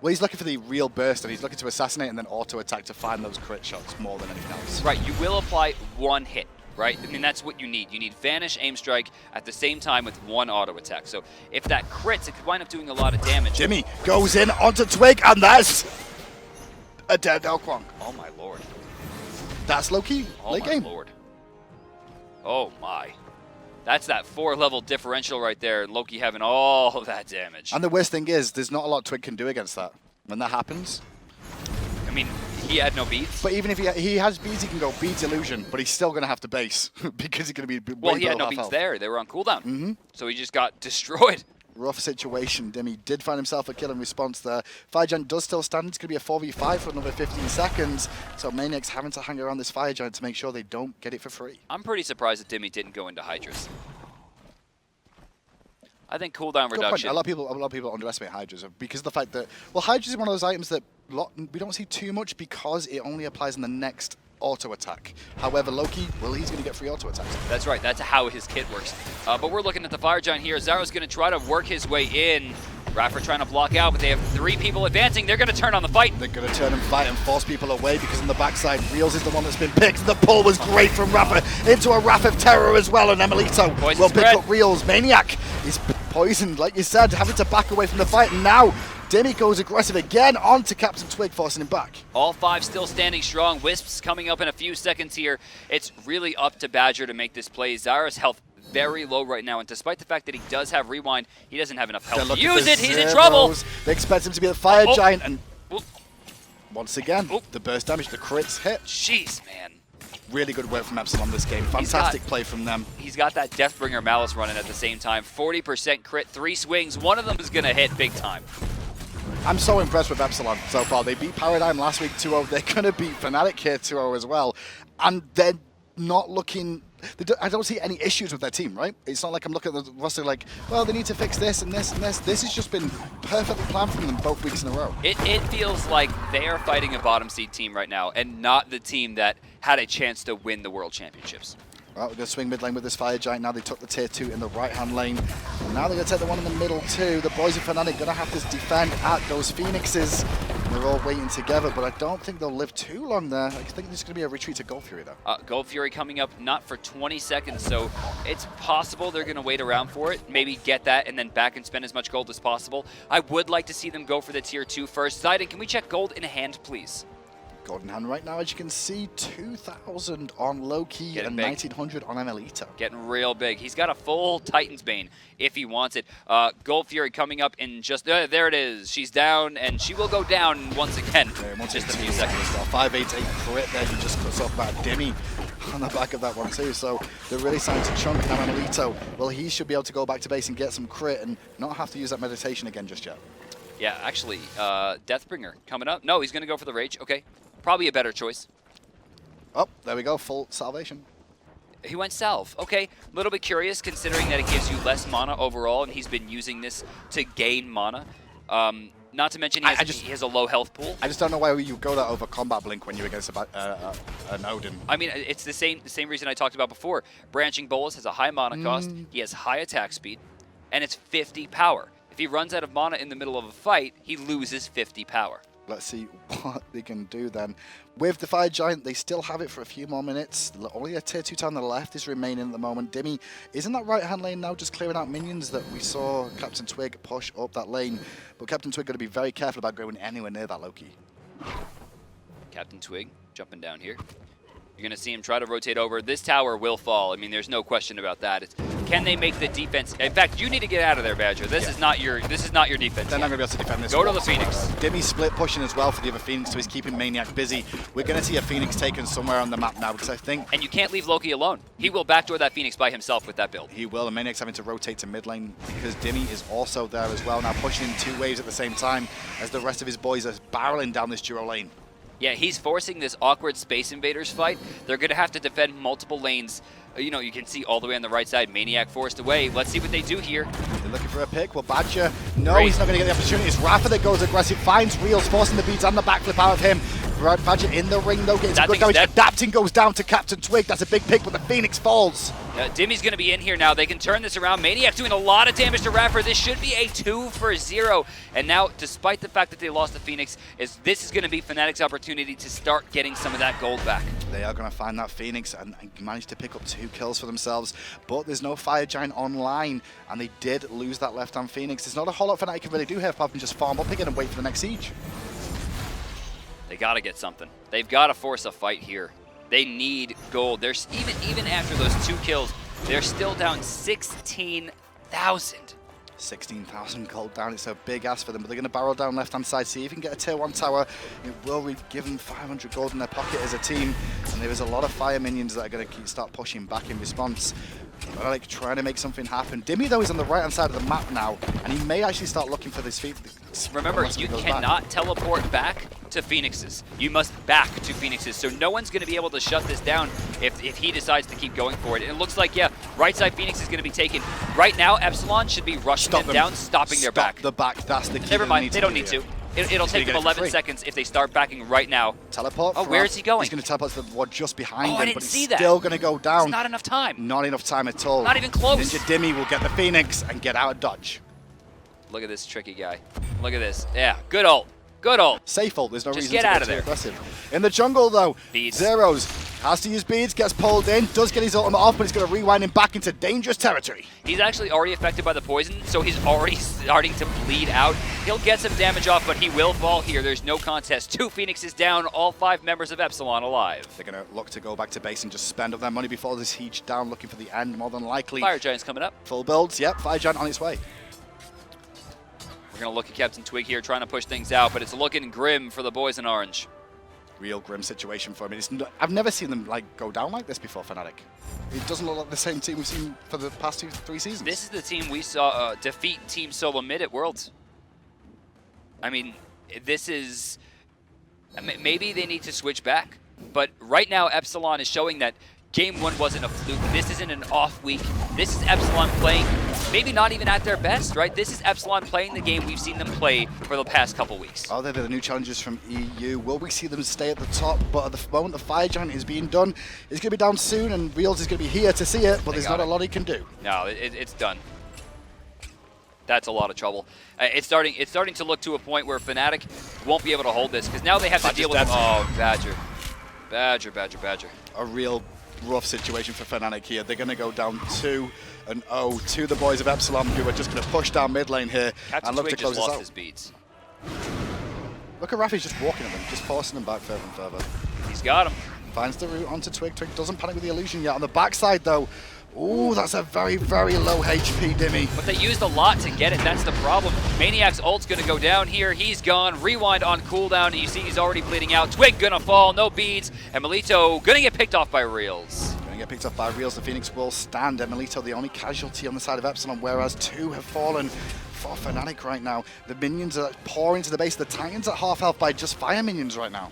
Well, he's looking for the real burst, and he's looking to assassinate and then auto-attack to find those crit shots more than anything else. Right, you will apply 1 hit. Right? I mean, that's what you need. You need Vanish, Aim Strike at the same time with 1 auto attack. So if that crits, it could wind up doing a lot of damage. Jimmy goes in onto Twig, and that's a dead Wukong. Oh my lord. That's low-key. Late game. Oh my lord. Oh my. That's that 4-level differential right there, and Loki having all of that damage. And the worst thing is, there's not a lot Twig can do against that. When that happens... I mean, he had no beads. But even if he has beads, he can go beads illusion, but he's still going to have to base because he's going to be well, he had no beads there. They were on cooldown. So he just got destroyed. Rough situation. Dimmy did find himself a kill in response there. Fire Giant does still stand. It's going to be a 4v5 for another 15 seconds. So Maniac's having to hang around this Fire Giant to make sure they don't get it for free. I'm pretty surprised that Dimmy didn't go into hi-rez. I think cooldown reduction. A lot of people underestimate hi-rez because of the fact that, well, hi-rez is one of those items that we don't see too much because it only applies in the next auto attack. However, Loki, well, he's going to get free auto attacks. That's right. That's how his kit works. But we're looking at the Fire Giant here. Zaro's going to try to work his way in. Rafa trying to block out, but they have 3 people advancing. They're going to turn on the fight. They're going to turn and fight and force people away because on the backside, Reels is the one that's been picked. The pull was great from Rafa into a Wrath of Terror as well, and Emelito will pick up Reels. Maniac is poisoned, like you said, having to back away from the fight, and now Demi goes aggressive again onto Captain Twig, forcing him back. All 5 still standing strong. Wisps coming up in a few seconds here. It's really up to Badger to make this play. Zara's health very low right now, and despite the fact that he does have Rewind, he doesn't have enough health to use it. He's in trouble. They expect him to be the Fire Giant, and once again, the burst damage, the crits hit. Jeez, man. Really good work from Epsilon this game. Fantastic play from them. He's got that Deathbringer Malice running at the same time. 40% crit, 3 swings. One of them is going to hit big time. I'm so impressed with Epsilon so far. They beat Paradigm last week 2-0. They're going to beat Fnatic here 2-0 as well. And they're not looking... I don't see any issues with their team, right? It's not like I'm looking at the roster like, well, they need to fix this and this and this. This has just been perfectly planned from them both weeks in a row. It feels like they are fighting a bottom seed team right now and not the team that had a chance to win the World Championships. Well, we're going to swing mid lane with this Fire Giant. Now they took the tier 2 in the right-hand lane. And now they're going to take the one in the middle too. The boys of Fnatic going to have to defend at those Phoenixes. They're all waiting together, but I don't think they'll live too long there. I think there's going to be a retreat to Gold Fury though. Gold Fury coming up not for 20 seconds, so it's possible they're going to wait around for it, maybe get that and then back and spend as much gold as possible. I would like to see them go for the tier 2 first. Zidane, can we check gold in hand, please? Golden hand right now, as you can see, 2,000 on Loki and 1,900 on Emelito. Getting real big. He's got a full Titan's Bane if he wants it. Gold Fury coming up in just... there it is. She's down, and she will go down once again in just a few seconds. 588 crit there. He just cuts off about Demi on the back of that one too. So they're really starting to chunk now. Emelito, well, he should be able to go back to base and get some crit and not have to use that meditation again just yet. Yeah, actually, Deathbringer coming up. No, he's going to go for the Rage. Okay. Probably a better choice. Oh, there we go. Full salvation. He went salve. Okay. A little bit curious considering that it gives you less mana overall, and he's been using this to gain mana. Not to mention he has a low health pool. I just don't know why you go that over Combat Blink when you're against an Odin. I mean, it's the same reason I talked about before. Branching Bolus has a high mana cost. He has high attack speed, and it's 50 power. If he runs out of mana in the middle of a fight, he loses 50 power. Let's see what they can do then. With the Fire Giant, they still have it for a few more minutes. Only a tier 2 on the left is remaining at the moment. Demi is in that right-hand lane now, just clearing out minions that we saw Captain Twig push up that lane. But Captain Twig got to be very careful about going anywhere near that Loki. Captain Twig jumping down here. You're going to see him try to rotate over. This tower will fall. I mean, there's no question about that. Can they make the defense? In fact, you need to get out of there, Badger. This is not your defense. They're not going to be able to defend this. Go to the Phoenix. Demi split pushing as well for the other Phoenix, so he's keeping Maniac busy. We're going to see a Phoenix taken somewhere on the map now because I think... And you can't leave Loki alone. He will backdoor that Phoenix by himself with that build. He will, and Maniac's having to rotate to mid lane because Demi is also there as well, now pushing in 2 waves at the same time as the rest of his boys are barreling down this duo lane. Yeah, he's forcing this awkward Space Invaders fight. They're going to have to defend multiple lanes. You know, you can see all the way on the right side, Maniac forced away. Let's see what they do here. They're looking for a pick. Well, Badger, no, he's not going to get the opportunity. It's Rafa that goes aggressive, finds Reels, forcing the beats and the backflip out of him. Badger in the ring, though, getting some good damage. Adapting goes down to Captain Twig. That's a big pick, but the Phoenix falls. Demi's going to be in here now. They can turn this around. Maniac doing a lot of damage to Rafa. This should be a 2-for-0. And now, despite the fact that they lost the Phoenix, this is going to be Fnatic's opportunity to start getting some of that gold back. They are going to find that Phoenix and manage to pick up 2 kills for themselves. But there's no Fire Giant online, and they did lose that left-hand Phoenix. There's not a whole lot Fnatic can really do here apart from just farm up again and wait for the next siege. They got to get something. They've got to force a fight here. They need gold. There's even after those 2 kills, they're still down 16,000. 16,000 gold down. It's a big ask for them, but they're going to barrel down left-hand side, see if you can get a tier 1 tower. It will give them 500 gold in their pocket as a team, and there is a lot of fire minions that are going to start pushing back in response. Like trying to make something happen. Demi, though, is on the right-hand side of the map now, and he may actually start looking for this feat. Remember, you cannot teleport back to Phoenixes. You must back to Phoenixes, so no one's going to be able to shut this down if he decides to keep going for it. And it looks like, yeah, Right side Phoenix is going to be taken. Right now, Epsilon should be rushing them down, stopping their back. The back, that's the key. Never mind, they don't need to. It'll take them 11 seconds if they start backing right now. Teleport. Oh, where is he going? He's going to teleport to the ward just behind him, I didn't but he's see that. still going to go down. It's not enough time. Not enough time at all. Not even close. Ninja Dimmy will get the Phoenix and get out of dodge. Look at this tricky guy. Look at this. Yeah, good ult. Good ult. Safe ult. There's no Just reason get to out get of too there. aggressive. In the jungle, though, Beads. Zeros has to use beads, gets pulled in, does get his ultimate off, but he's going to rewind him back into dangerous territory. He's actually already affected by the poison, so he's already starting to bleed out. He'll get some damage off, but he will fall here. There's no contest. 2 Phoenixes down, all 5 members of Epsilon alive. They're going to look to go back to base and just spend up their money before this siege down, looking for the end, more than likely. Fire Giant's coming up. Full builds, yep, Fire Giant on its way. We're going to look at Captain Twig here, trying to push things out, but it's looking grim for the boys in orange. Real grim situation for me. I've never seen them go down like this before, Fnatic. It doesn't look like the same team we've seen for the past 3 seasons. This is the team we saw defeat Team Solo Mid at Worlds. I mean, this is... Maybe they need to switch back, but right now Epsilon is showing that Game 1 wasn't a fluke. This isn't an off week. This is Epsilon playing, maybe not even at their best, right? This is Epsilon playing the game we've seen them play for the past couple weeks. Oh, they're the new challengers from EU. Will we see them stay at the top? But at the moment the Fire Giant is being done, it's going to be down soon, and Reels is going to be here to see it, but there's not a lot he can do. No, it's done. That's a lot of trouble. It's starting to look to a point where Fnatic won't be able to hold this, because now they have to deal with... Oh, Badger. Badger. A real rough situation for Fnatic here. They're going to go down 2-0 to the boys of Epsilon, who are just going to push down mid lane here and look to close this out. His beats. Look at Rafi's just walking at them, just forcing them back further and further. He's got him. Finds the route onto Twig. Twig doesn't panic with the illusion yet. On the backside, though, ooh, that's a very, very low HP Dimmy. But they used a lot to get it. That's the problem. Maniac's ult's going to go down here. He's gone. Rewind on cooldown. And you see he's already bleeding out. Twig going to fall. No beads. And Melito going to get picked off by Reels. Going to get picked off by Reels. The Phoenix will stand. And Melito the only casualty on the side of Epsilon, whereas 2 have fallen for Fnatic right now. The minions are pouring into the base. The Titans at half health by just fire minions right now.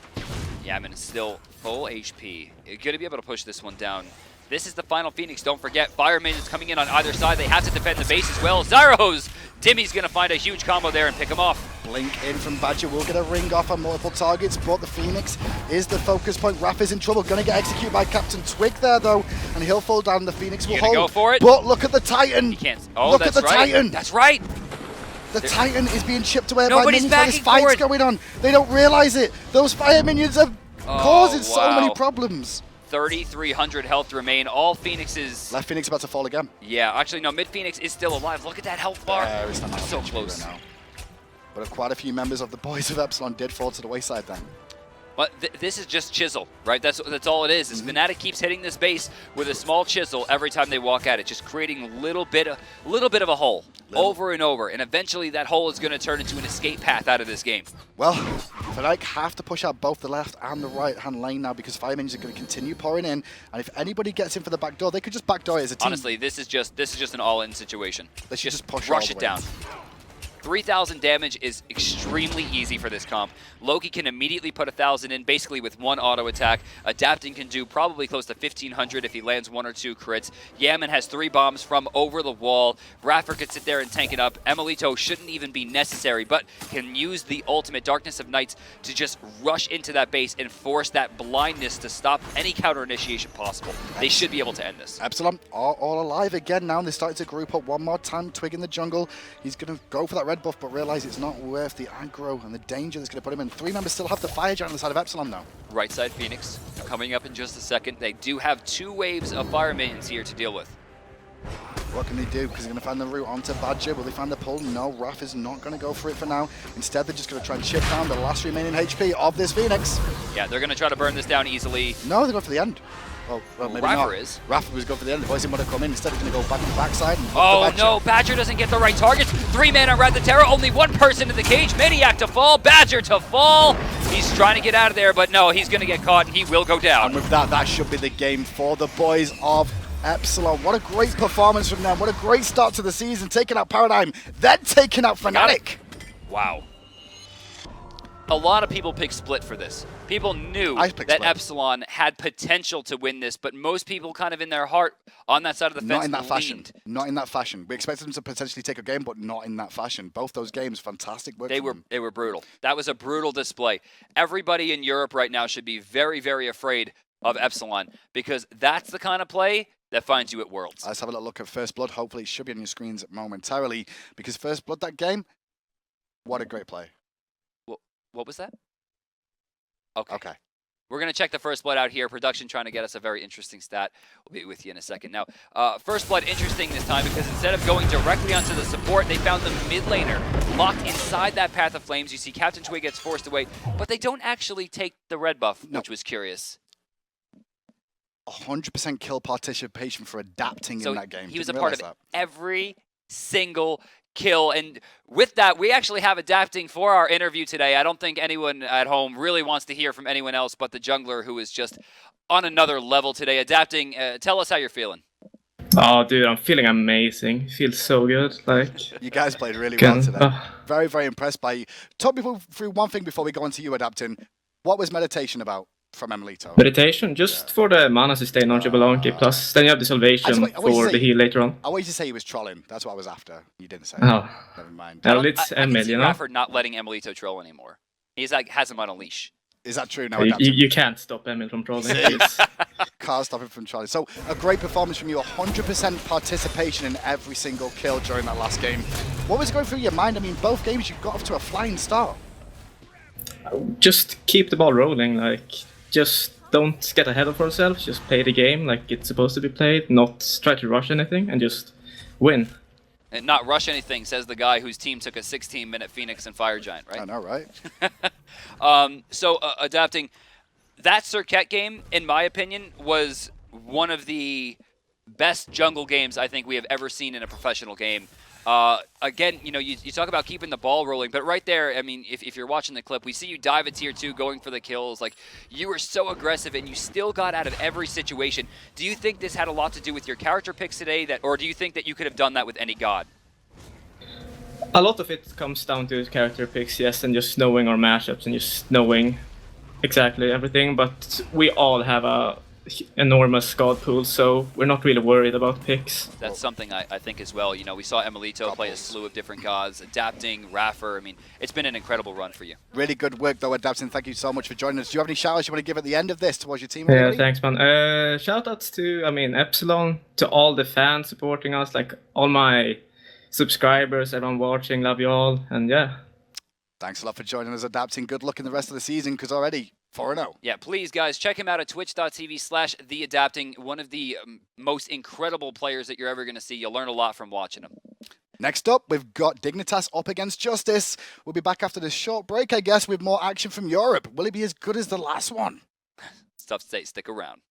Yeah, I mean, it's still full HP. You're going to be able to push this one down. This is the final Phoenix. Don't forget, Fire Minions coming in on either side. They have to defend the base as well. Zyros! Dimmy's going to find a huge combo there and pick him off. Blink in from Badger. Will get a ring off on multiple targets, but the Phoenix is the focus point. Raph is in trouble. Going to get executed by Captain Twig there, though, and he'll fall down. The Phoenix will hold. Go for it? But look at the Titan. He can't. Oh, look at the Titan. That's right. The Titan is being chipped away by Nobody's minions while this backing fight's going on. They don't realize it. Those fire minions are causing so many problems. 3,300 health remain. All Phoenixes... Left Phoenix about to fall again. Yeah, actually, no, mid Phoenix is still alive. Look at that health bar. It's not so close. Right now. But quite a few members of the boys of Epsilon did fall to the wayside then. But this is just chisel, right? That's all it is. Fnatic keeps hitting this base with a small chisel every time they walk at it, just creating a little bit of a hole over and over. And eventually that hole is going to turn into an escape path out of this game. Well, Fnatic have to push out both the left and the right-hand lane now because Fire Minions are going to continue pouring in. And if anybody gets in for the back door, they could just backdoor it as a team. Honestly, this is just an all-in situation. They should just push rush it down. 3,000 damage is extremely easy for this comp. Loki can immediately put 1,000 in, basically with one auto attack. Adapting can do probably close to 1,500 if he lands 1 or 2 crits. Yaman has 3 bombs from over the wall. Raffer could sit there and tank it up. Emelito shouldn't even be necessary, but can use the ultimate Darkness of Nights to just rush into that base and force that blindness to stop any counter initiation possible. They should be able to end this. Epsilon are all alive again now. They're starting to group up one more time. Twig in the jungle. He's going to go for that red buff, but realize it's not worth the aggro and the danger that's going to put him in. 3 members still have the Fire Giant on the side of Epsilon though. Right side Phoenix coming up in just a second. They do have 2 waves of fire minions here to deal with. What can they do? Because they're going to find the route onto Badger. Will they find the pull? No, Raph is not going to go for it for now. Instead, they're just going to try and chip down the last remaining HP of this Phoenix. Yeah, they're going to try to burn this down easily. No, they're going for the end. Well, maybe Raffer not. is. Raffer was going for the end. The boys didn't want to come in. Instead, he's going to go back to the backside. And oh no, Badger doesn't get the right targets. 3-man on Ratatoskr, only 1 person in the cage. Maniac to fall, Badger to fall. He's trying to get out of there, but no, he's going to get caught and he will go down. And with that, that should be the game for the boys of Epsilon. What a great performance from them. What a great start to the season. Taking out Paradigm, then taking out Fnatic. Wow. a lot of people picked Split for this. People knew that Split. Epsilon had potential to win this, but most people kind of in their heart on that side of the fence Not in that leaned. fashion. Not in that fashion. We expected them to potentially take a game, but not in that fashion. Both those games, fantastic work. They were brutal. That was a brutal display. Everybody in Europe right now should be very, very afraid of Epsilon because that's the kind of play that finds you at Worlds. Let's have a little look at First Blood. Hopefully it should be on your screens momentarily because First Blood, that game, what a great play. What was that? Okay. We're going to check the First Blood out here. Production trying to get us a very interesting stat. We'll be with you in a second. Now, First Blood interesting this time because instead of going directly onto the support, they found the mid laner locked inside that Path of Flames. You see Captain Twig gets forced away, but they don't actually take the red buff, which was curious. 100% kill participation for adapting in that game. He was a part of every single kill. And with that, we actually have adapting for our interview today. I don't think anyone at home really wants to hear from anyone else but the jungler who is just on another level today. Adapting, tell us how you're feeling. Oh, dude, I'm feeling amazing. Feels so good. Like you guys played really well today. Very, very impressed by you. Talk me through one thing before we go on to you, Adapting. What was meditation about from Emilito? Meditation, just for the mana sustain on Jabalonki, plus then you have the salvation for the heal later on. I wanted to say he was trolling. That's what I was after. You didn't say. Oh. Never mind. Well, it's Emil, you know? Rafford not letting Emilito troll anymore. He's like, has him on a leash. Is that true now? You can't stop Emil from trolling. Can't stop him from trolling. So a great performance from you. 100% participation in every single kill during that last game. What was going through your mind? I mean, both games you got off to a flying start. Just keep the ball rolling. Like, just don't get ahead of ourselves. Just play the game like it's supposed to be played. Not try to rush anything and just win. And not rush anything, says the guy whose team took a 16-minute Phoenix and Fire Giant, right? I know, right? So Adapting, that Circuit game, in my opinion, was one of the best jungle games I think we have ever seen in a professional game. Again, you know, you talk about keeping the ball rolling, but right there, I mean, if you're watching the clip, we see you dive at tier 2, going for the kills. Like, you were so aggressive, and you still got out of every situation. Do you think this had a lot to do with your character picks today, or do you think that you could have done that with any god? A lot of it comes down to character picks, yes, and just knowing our matchups and just knowing exactly everything. But we all have a enormous god pool, so we're not really worried about picks. That's something I think as well. You know, we saw Emilito play a slew of different gods, Adapting, Raffer. I mean, it's been an incredible run for you. Really good work, though, Adapting. Thank you so much for joining us. Do you have any shout-outs you want to give at the end of this towards your team? Yeah, thanks, man. Shout-outs to, Epsilon, to all the fans supporting us, like all my subscribers, everyone watching, love you all, and yeah. Thanks a lot for joining us, Adapting. Good luck in the rest of the season, because already 4-0. Yeah, please, guys, check him out at twitch.tv/theadapting. One of the most incredible players that you're ever going to see. You'll learn a lot from watching him. Next up, we've got Dignitas up against Justice. We'll be back after this short break, I guess, with more action from Europe. Will it be as good as the last one? It's tough to say. Stick around.